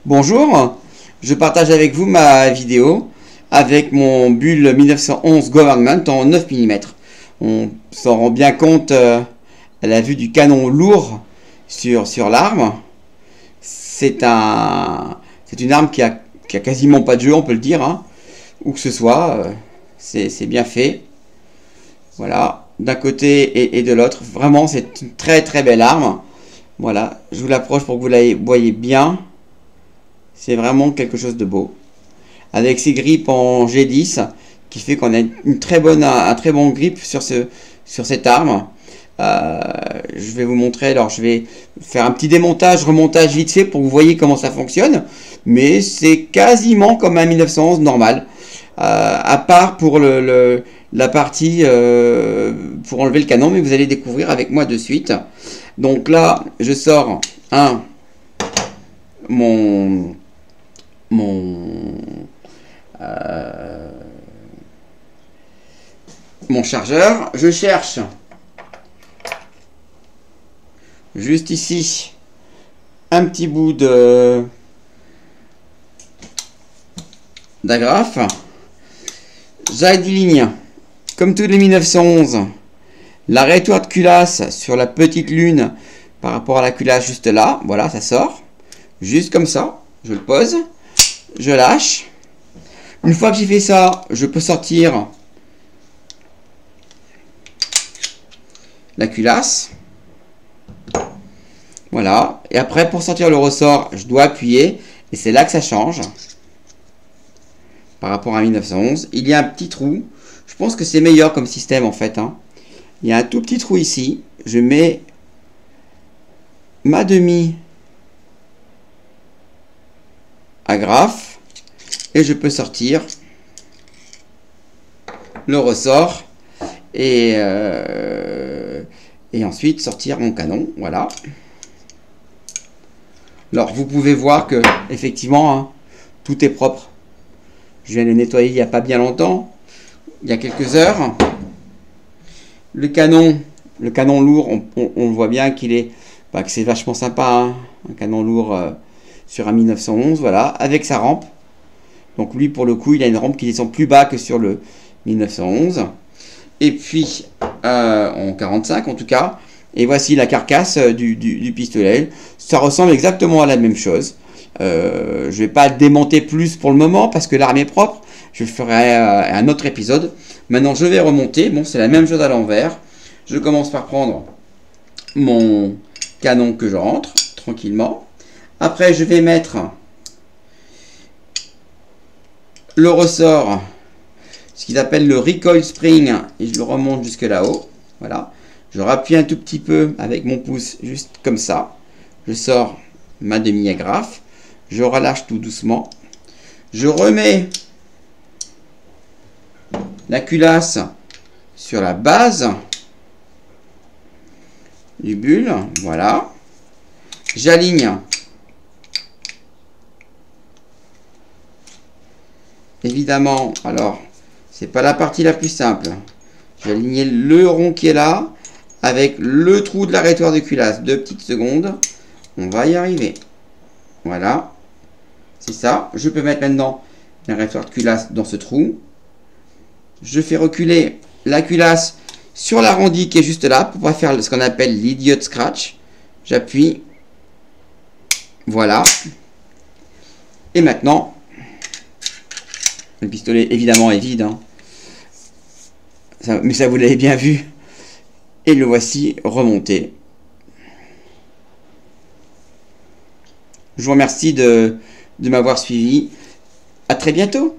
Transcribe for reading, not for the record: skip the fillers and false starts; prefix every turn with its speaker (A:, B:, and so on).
A: Bonjour, je partage avec vous ma vidéo avec mon Bull 1911 Government en 9 mm. On s'en rend bien compte à la vue du canon lourd sur l'arme. C'est une arme qui a quasiment pas de jeu, on peut le dire, hein. Où que ce soit, c'est bien fait. Voilà, d'un côté et de l'autre. Vraiment, c'est une très très belle arme. Voilà, je vous l'approche pour que vous la voyez bien. C'est vraiment quelque chose de beau. Avec ses grippes en G10, qui fait qu'on a un très bon grip sur cette arme. Je vais vous montrer, alors je vais faire un petit démontage, remontage vite fait pour que vous voyez comment ça fonctionne. Mais c'est quasiment comme un 1911 normal. À part pour la partie pour enlever le canon, mais vous allez découvrir avec moi de suite. Donc là, je sors mon chargeur. Je cherche juste ici un petit bout d'agrafe. J'aligne comme tous les 1911 la rétoire de culasse sur la petite lune par rapport à la culasse juste là. Voilà, ça sort juste comme ça. Je le pose, je lâche. Une fois que j'ai fait ça, je peux sortir la culasse. Voilà. Et après, pour sortir le ressort, je dois appuyer. Et c'est là que ça change. Par rapport à 1911. Il y a un petit trou. Je pense que c'est meilleur comme système en fait, hein. Il y a un tout petit trou ici. Je mets ma demi agrafe. Et je peux sortir le ressort. Et ensuite sortir mon canon. Voilà. Alors vous pouvez voir que effectivement, hein, tout est propre. Je viens de le nettoyer il n'y a pas bien longtemps, il y a quelques heures. Le canon lourd, on voit bien qu'il est, que c'est vachement sympa, hein, un canon lourd sur un 1911, voilà, avec sa rampe. Donc lui, pour le coup, il a une rampe qui descend plus bas que sur le 1911. Et puis, en 45 en tout cas. Et voici la carcasse du pistolet. Ça ressemble exactement à la même chose. Je ne vais pas le démonter plus pour le moment parce que l'arme est propre. Je ferai un autre épisode. Maintenant, je vais remonter. Bon, c'est la même chose à l'envers. Je commence par prendre mon canon que je rentre tranquillement. Après, je vais mettre le ressort, ce qu'ils appellent le recoil spring, et je le remonte jusque là-haut. Voilà. Je rappuie un tout petit peu avec mon pouce, juste comme ça. Je sors ma demi-agrafe. Je relâche tout doucement. Je remets la culasse sur la base du bulle. Voilà. J'aligne évidemment, alors, c'est pas la partie la plus simple. J'ai aligné le rond qui est là avec le trou de la rétoire de culasse. 2 petites secondes. On va y arriver. Voilà. C'est ça. Je peux mettre maintenant la rétoire de culasse dans ce trou. Je fais reculer la culasse sur l'arrondi qui est juste là pour pas faire ce qu'on appelle l'idiot scratch. J'appuie. Voilà. Et maintenant, le pistolet évidemment est vide, hein. Mais ça vous l'avez bien vu. Et le voici remonté. Je vous remercie de m'avoir suivi. À très bientôt.